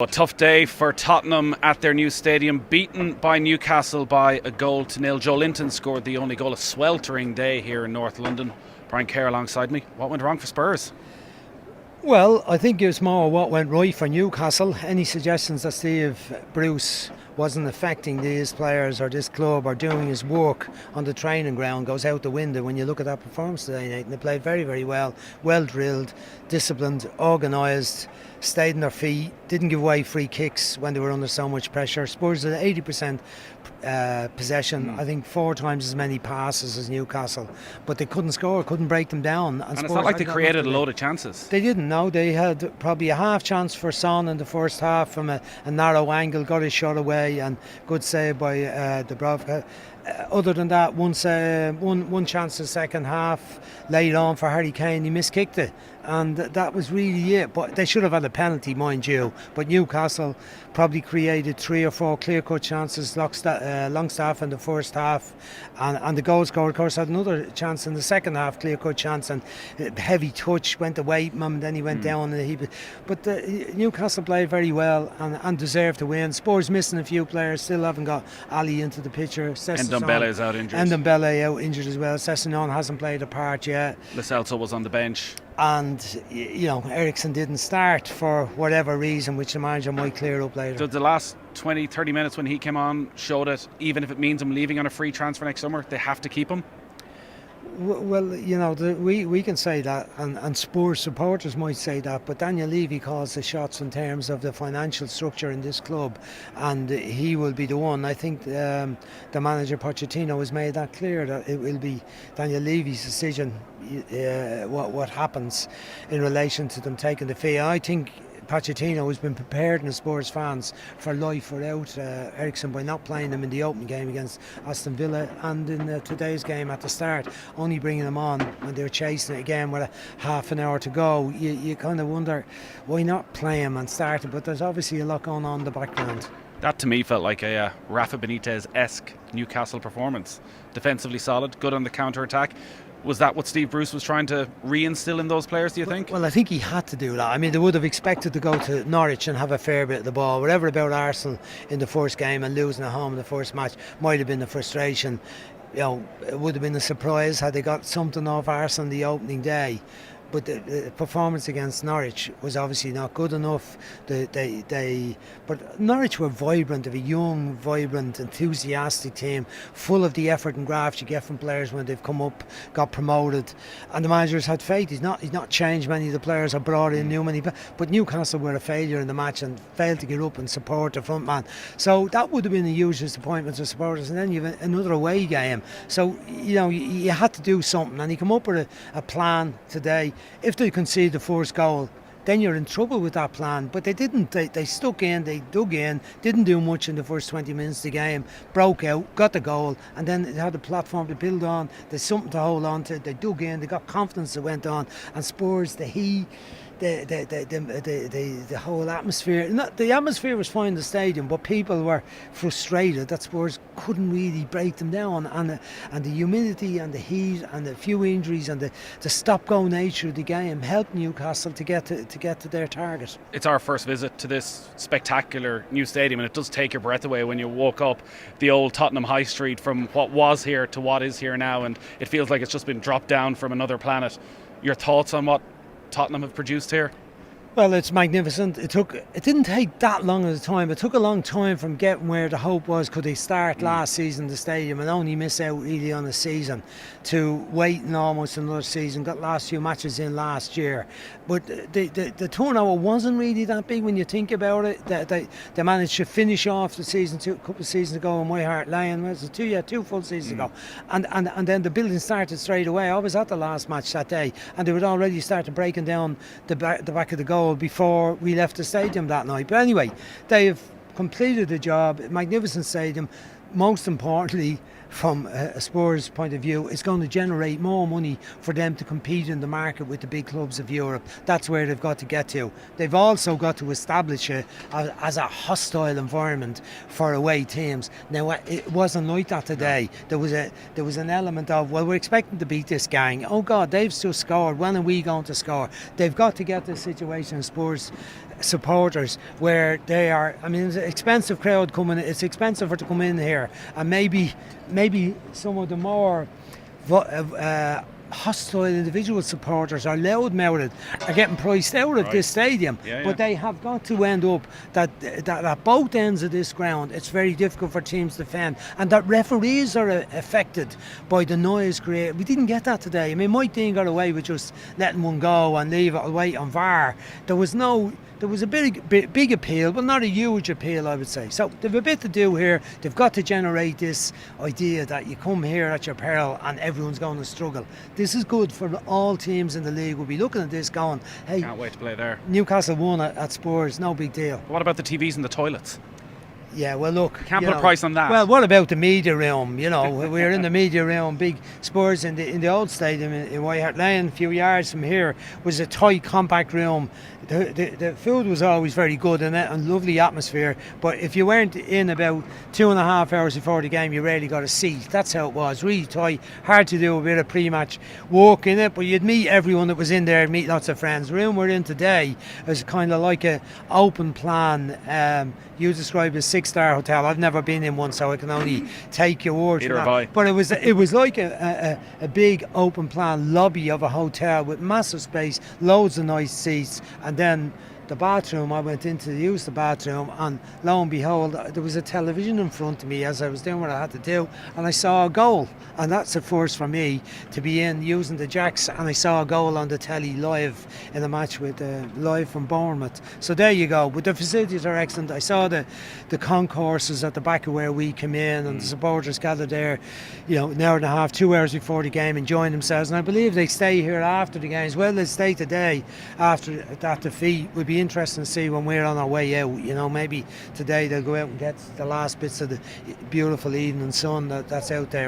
A tough day for Tottenham at their new stadium, beaten by Newcastle by 1-0. Joe Linton scored the only goal. A sweltering day here in North London. Brian Kerr alongside me. What went wrong for Spurs? Well, I think it was more what went right for Newcastle. Any suggestions that Steve Bruce wasn't affecting these players or this club or doing his work on the training ground goes out the window when you look at that performance today, Nathan. They played very, very well drilled, disciplined, organised, stayed on their feet, didn't give away free kicks when they were under so much pressure. Spurs had 80% possession, I think 4 times as many passes as Newcastle, but they couldn't score, couldn't break them down. And it's not like they created a load of chances. They didn't, no. They had probably a half chance for Son in the first half from a narrow angle, got his shot away, and good save by Dubravka. Other than that, one chance in the second half laid on for Harry Kane. He miskicked it, and that was really it. But they should have had a penalty, mind you. But Newcastle probably created 3 or 4 clear-cut chances. Longstaff in the first half, and the goal scorer, of course, had another chance in the second half, clear-cut chance, and heavy touch went away from him, and then he went down in a heap. But Newcastle played very well and deserved to win. Spurs missing a few players, still haven't got Ali into the picture. Ndombele is out injured. Ndombele out injured as well. Sessegnon hasn't played a part yet. Lo Celso was on the bench. And, Eriksen didn't start for whatever reason, which the manager might clear up later. Did the last 20-30 minutes when he came on show that even if it means him leaving on a free transfer next summer, they have to keep him? Well, we can say that, and Spurs supporters might say that, but Daniel Levy calls the shots in terms of the financial structure in this club, and he will be the one. I think the manager Pochettino has made that clear, that it will be Daniel Levy's decision what happens in relation to them taking the fee. I think Pochettino has been prepared in the Spurs fans for life without Eriksen by not playing him in the opening game against Aston Villa, and in today's game at the start, only bringing him on when they were chasing it again with a half an hour to go. You kind of wonder why not play him and start it, but there's obviously a lot going on in the background. That to me felt like a Rafa Benitez-esque Newcastle performance. Defensively solid, good on the counter-attack. Was that what Steve Bruce was trying to reinstill in those players, do you think? Well, I think he had to do that. I mean, they would have expected to go to Norwich and have a fair bit of the ball. Whatever about Arsenal in the first game and losing at home in the first match might have been the frustration. It would have been a surprise had they got something off Arsenal the opening day. But the performance against Norwich was obviously not good enough. But Norwich were vibrant. They were a young, vibrant, enthusiastic team, full of the effort and graft you get from players when they've come up, got promoted. And the manager's had faith. He's not changed many of the players or brought in new many. But Newcastle were a failure in the match and failed to get up and support the front man. So that would have been a huge disappointment to supporters. And then you have another away game. So you had to do something. And he came up with a plan today. If they concede the first goal, then you're in trouble with that plan. But they didn't. They stuck in, they dug in, didn't do much in the first 20 minutes of the game, broke out, got the goal, and then they had a platform to build on. There's something to hold on to. They dug in, they got confidence that went on. And Spurs, the whole atmosphere. The atmosphere was fine in the stadium, but people were frustrated that Spurs couldn't really break them down, and the humidity and the heat and the few injuries and the stop-go nature of the game helped Newcastle to get to their target. It's our first visit to this spectacular new stadium, and it does take your breath away when you walk up the old Tottenham High Street from what was here to what is here now, and it feels like it's just been dropped down from another planet. Your thoughts on what Tottenham have produced here? Well, it's magnificent. It didn't take that long of a time. It took a long time from getting where the hope was, could they start last season in the stadium and only miss out really on a season, to waiting almost another season, got last few matches in last year. But the turnover wasn't really that big when you think about it. They managed to finish off the season a couple of seasons ago in White Hart Lane. Was it 2 full seasons ago? And then the building started straight away. I was at the last match that day, and they would already started breaking down the back of the goal before we left the stadium that night. But anyway, they have completed the job. Magnificent stadium. Most importantly, from a Spurs point of view, it's going to generate more money for them to compete in the market with the big clubs of Europe. That's where they've got to get to. They've also got to establish it as a hostile environment for away teams. Now, it wasn't like that today. There was an element of, well, we're expecting to beat this gang. Oh God, they've just scored. When are we going to score? They've got to get this situation Spurs supporters where they are. I mean, it's an expensive crowd coming. It's expensive to come in here, and maybe some of the more hostile individual supporters are loud-mouthed are getting priced out of this stadium, but they have got to end up that at both ends of this ground it's very difficult for teams to defend, and that referees are affected by the noise created. We didn't get that today. I mean, Mike Dean got away with just letting one go and leave it away on VAR. There was a big appeal, but not a huge appeal, I would say. So they've a bit to do here. They've got to generate this idea that you come here at your peril and everyone's going to struggle. This is good for all teams in the league. We'll be looking at this going, hey, can't wait to play there. Newcastle won at Spurs, no big deal. What about the TVs in the toilets? Yeah, well, look, can't put a price on that. Well, what about the media room? You know, we're in the media room. Big Spurs in the old stadium in White Hart Lane, a few yards from here, was a tight, compact room. The food was always very good in it and lovely atmosphere. But if you weren't in about 2.5 hours before the game, you rarely got a seat. That's how it was. Really tight, hard to do a bit of pre-match walk in it. But you'd meet everyone that was in there, meet lots of friends. The room we're in today is kind of like an open plan. You described as 6-star hotel. I've never been in one, so I can only take your word for that. But it was like a big open plan lobby of a hotel with massive space, loads of nice seats, and then the bathroom. I went in to use the bathroom, and lo and behold, there was a television in front of me as I was doing what I had to do, and I saw a goal. And that's a first for me, to be in using the jacks, and I saw a goal on the telly live in a match with live from Bournemouth. So there you go. But the facilities are excellent. I saw the concourses at the back of where we came in, and the supporters gathered there, you know, an hour and a half, 2 hours before the game, enjoying themselves. And I believe they stay here after the game as well. They stay today after that defeat. Would be interesting to see when we're on our way out. You know, maybe today they'll go out and get the last bits of the beautiful evening sun that's out there.